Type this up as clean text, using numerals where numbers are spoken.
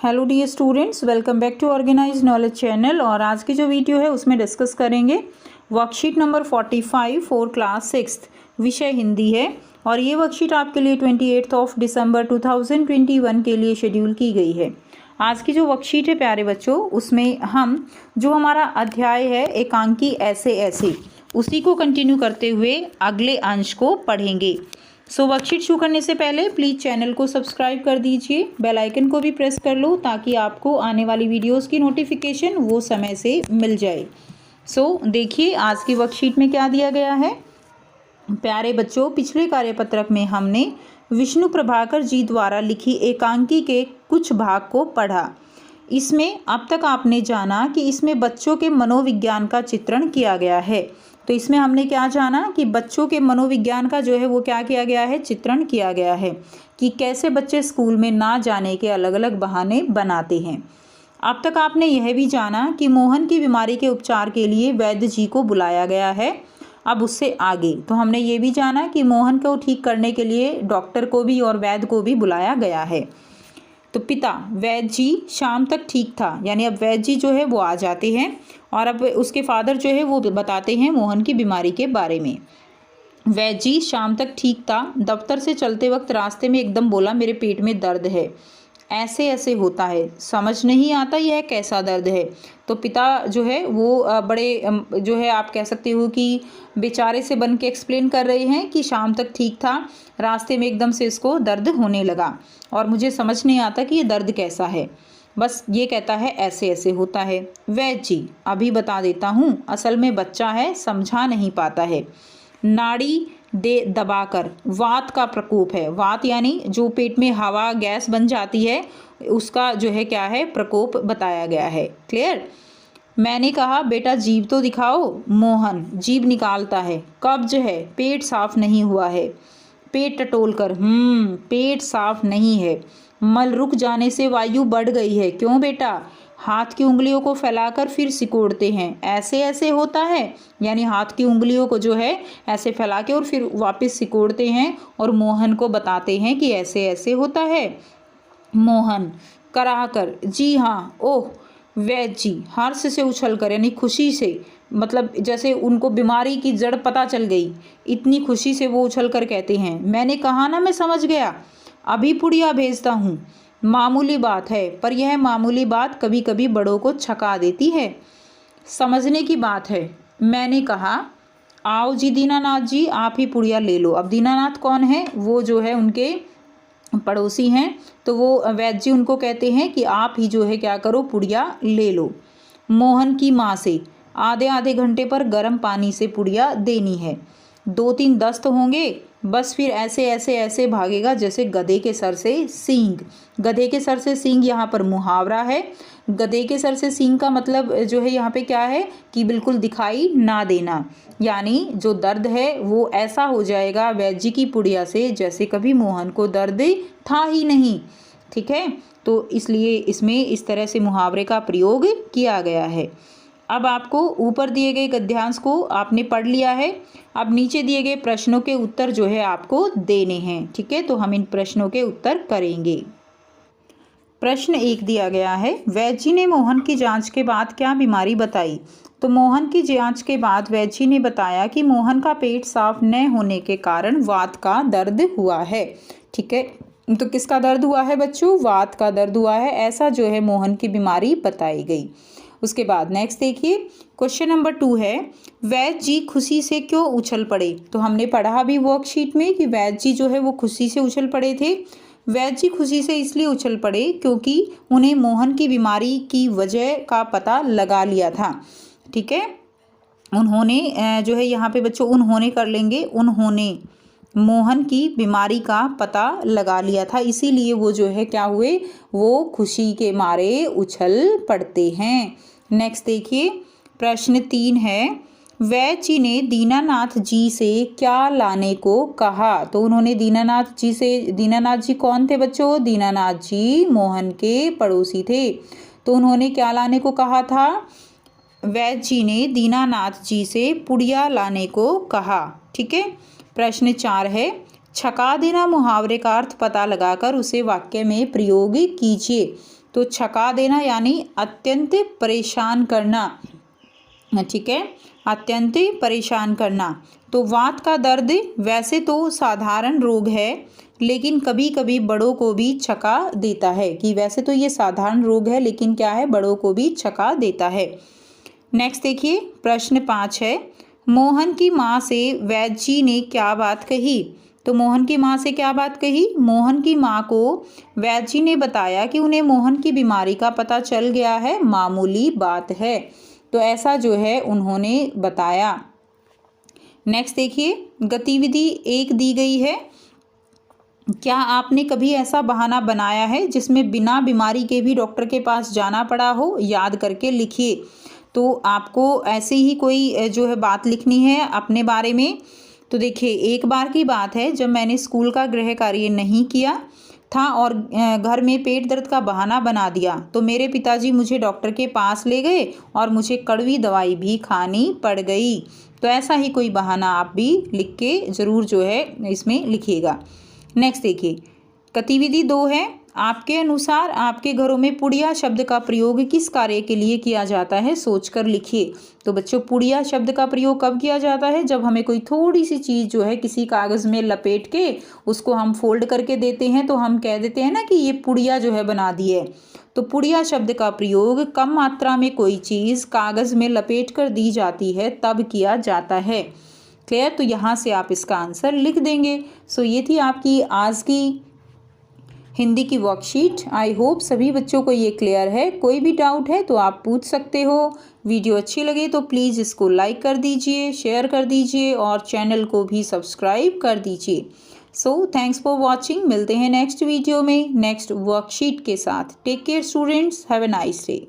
Hello dear students, welcome back to organize knowledge channel. और आज की जो वीडियो है उसमें डिस्कस करेंगे वर्कशीट नंबर 45 फॉर क्लास 6, विषय हिंदी है। और ये वर्कशीट आपके लिए 28 दिसंबर 2021 के लिए शेड्यूल की गई है। आज की जो वर्कशीट है प्यारे बच्चों, उसमें हम जो हमारा अध्याय है एकांकी ऐसे ऐसे, उसी को कंटिन्यू करते हुए अगले अंश को पढ़ेंगे। वर्कशीट शुरू करने से पहले प्लीज़ चैनल को सब्सक्राइब कर दीजिए, बेल आइकन को भी प्रेस कर लो ताकि आपको आने वाली वीडियोस की नोटिफिकेशन वो समय से मिल जाए। देखिए आज की वर्कशीट में क्या दिया गया है प्यारे बच्चों। पिछले कार्यपत्रक में हमने विष्णु प्रभाकर जी द्वारा लिखी एकांकी के कुछ भाग को पढ़ा। इसमें अब तक आपने जाना कि इसमें बच्चों के मनोविज्ञान का चित्रण किया गया है। तो इसमें हमने क्या जाना कि बच्चों के मनोविज्ञान का जो है वो क्या किया गया है, चित्रण किया गया है कि कैसे बच्चे स्कूल में ना जाने के अलग अलग बहाने बनाते हैं। अब तक आपने यह भी जाना कि मोहन की बीमारी के उपचार के लिए वैद्य जी को बुलाया गया है। अब उससे आगे तो हमने ये भी जाना कि मोहन को ठीक करने के लिए डॉक्टर को भी और वैद्य को भी बुलाया गया है। तो पिता वैद्य जी शाम तक ठीक था, यानी अब वैद्य जी जो है वो आ जाते हैं और अब उसके फादर जो है वो बताते हैं मोहन की बीमारी के बारे में। वैद्य जी शाम तक ठीक था, दफ्तर से चलते वक्त रास्ते में एकदम बोला मेरे पेट में दर्द है, ऐसे ऐसे होता है, समझ नहीं आता यह कैसा दर्द है। तो पिता जो है वो बड़े जो है आप कह सकते हो कि बेचारे से बन के एक्सप्लेन कर रहे हैं कि शाम तक ठीक था, रास्ते में एकदम से इसको दर्द होने लगा और मुझे समझ नहीं आता कि ये दर्द कैसा है, बस ये कहता है ऐसे ऐसे होता है। वैद्य जी अभी बता देता हूँ, असल में बच्चा है समझा नहीं पाता है, नाड़ी दे दबाकर वात का प्रकोप है। वात यानी जो पेट में हवा गैस बन जाती है उसका जो है क्या है, प्रकोप बताया गया है। क्लियर। मैंने कहा बेटा जीभ तो दिखाओ। मोहन जीभ निकालता है। कब्ज है, पेट साफ नहीं हुआ है। पेट टटोल कर पेट साफ नहीं है। मल रुक जाने से वायु बढ़ गई है। क्यों बेटा? हाथ की उंगलियों को फैलाकर फिर सिकोड़ते हैं, ऐसे ऐसे होता है, यानी हाथ की उंगलियों को जो है ऐसे फैला के और फिर वापस सिकोड़ते हैं और मोहन को बताते हैं कि ऐसे ऐसे होता है। मोहन कराहकर जी हाँ। ओह। वैद्य जी हर्ष से उछल कर, यानी खुशी से, मतलब जैसे उनको बीमारी की जड़ पता चल गई, इतनी खुशी से वो उछल कर कहते हैं मैंने कहा ना मैं समझ गया, अभी पुड़िया भेजता हूँ। मामूली बात है, पर यह मामूली बात कभी कभी बड़ों को छका देती है, समझने की बात है। मैंने कहा आओ जी दीनानाथ जी, आप ही पुड़िया ले लो। अब दीनानाथ कौन है? वो जो है उनके पड़ोसी हैं, तो वो वैद्य जी उनको कहते हैं कि आप ही जो है क्या करो, पुड़िया ले लो। मोहन की माँ से आधे आधे घंटे पर गर्म पानी से पुड़िया देनी है। 2-3 दस्त होंगे, बस फिर ऐसे ऐसे ऐसे भागेगा जैसे गधे के सर से सींग। गधे के सर से सींग यहाँ पर मुहावरा है। गधे के सर से सींग का मतलब जो है यहाँ पे क्या है कि बिल्कुल दिखाई ना देना, यानी जो दर्द है वो ऐसा हो जाएगा वैद्य जी की पुड़िया से जैसे कभी मोहन को दर्द था ही नहीं। ठीक है, तो इसलिए इसमें इस तरह से मुहावरे का प्रयोग किया गया है। अब आपको ऊपर दिए गए गद्यांश को आपने पढ़ लिया है, अब नीचे दिए गए प्रश्नों के उत्तर जो है आपको देने हैं। ठीक है, तो हम इन प्रश्नों के उत्तर करेंगे। प्रश्न 1 दिया गया है, वैद्य जी ने मोहन की जांच के बाद क्या बीमारी बताई? तो मोहन की जांच के बाद वैद्य जी ने बताया कि मोहन का पेट साफ न होने के कारण वात का दर्द हुआ है। ठीक है, तो किसका दर्द हुआ है बच्चों? वात का दर्द हुआ है, ऐसा जो है मोहन की बीमारी बताई गई। उसके बाद नेक्स्ट देखिए, क्वेश्चन नंबर 2 है, वैद्य जी खुशी से क्यों उछल पड़े? तो हमने पढ़ा भी वर्कशीट में कि वैद्य जी जो है वो खुशी से उछल पड़े थे। वैद्य जी खुशी से इसलिए उछल पड़े क्योंकि उन्हें मोहन की बीमारी की वजह का पता लगा लिया था। ठीक है, उन्होंने जो है यहाँ पे बच्चों उन्होंने कर लेंगे, उन्होंने मोहन की बीमारी का पता लगा लिया था, इसीलिए वो जो है क्या हुए, वो खुशी के मारे उछल पड़ते हैं। नेक्स्ट देखिए, प्रश्न 3 है, वैद्य जी ने दीनानाथ जी से क्या लाने को कहा? तो उन्होंने दीनानाथ जी से, दीनानाथ जी कौन थे बच्चों? दीनानाथ जी मोहन के पड़ोसी थे, तो उन्होंने क्या लाने को कहा था? वैद्य जी ने दीनानाथ जी से पुड़िया लाने को कहा। ठीक है, प्रश्न 4 है, छका देना मुहावरे का अर्थ पता लगाकर उसे वाक्य में प्रयोग कीजिए। तो छका देना यानी अत्यंत परेशान करना, ठीक है, अत्यंत परेशान करना। तो वात का दर्द वैसे तो साधारण रोग है, लेकिन कभी कभी बड़ों को भी छका देता है, कि वैसे तो ये साधारण रोग है लेकिन क्या है, बड़ों को भी छका देता है। नेक्स्ट देखिए, प्रश्न 5 है, मोहन की माँ से वैद्य जी ने क्या बात कही। तो मोहन की माँ से क्या बात कही, मोहन की माँ को वैद्य जी ने बताया कि उन्हें मोहन की बीमारी का पता चल गया है, मामूली बात है। तो ऐसा जो है उन्होंने बताया। नेक्स्ट देखिए, गतिविधि 1 दी गई है, क्या आपने कभी ऐसा बहाना बनाया है जिसमें बिना बीमारी के भी डॉक्टर के पास जाना पड़ा हो, याद करके लिखिए। तो आपको ऐसे ही कोई जो है बात लिखनी है अपने बारे में। तो देखिए, एक बार की बात है जब मैंने स्कूल का गृह कार्य नहीं किया था और घर में पेट दर्द का बहाना बना दिया, तो मेरे पिताजी मुझे डॉक्टर के पास ले गए और मुझे कड़वी दवाई भी खानी पड़ गई। तो ऐसा ही कोई बहाना आप भी लिख के ज़रूर जो है इसमें लिखिएगा। नेक्स्ट देखिए, गतिविधि 2 है, आपके अनुसार आपके घरों में पुड़िया शब्द का प्रयोग किस कार्य के लिए किया जाता है, सोचकर लिखिए। तो बच्चों, पुड़िया शब्द का प्रयोग कब किया जाता है, जब हमें कोई थोड़ी सी चीज़ जो है किसी कागज़ में लपेट के उसको हम फोल्ड करके देते हैं, तो हम कह देते हैं ना कि ये पुड़िया जो है बना दी है। तो पुड़िया शब्द का प्रयोग कम मात्रा में कोई चीज़ कागज़ में लपेट कर दी जाती है तब किया जाता है। क्लियर। तो यहाँ से आप इसका आंसर लिख देंगे। सो ये थी आपकी आज की हिंदी की वर्कशीट। आई होप सभी बच्चों को ये क्लियर है। कोई भी डाउट है तो आप पूछ सकते हो। वीडियो अच्छी लगे तो प्लीज़ इसको लाइक कर दीजिए, शेयर कर दीजिए और चैनल को भी सब्सक्राइब कर दीजिए। So thanks for watching. मिलते हैं नेक्स्ट वीडियो में नेक्स्ट वर्कशीट के साथ। Take care students, have a nice day.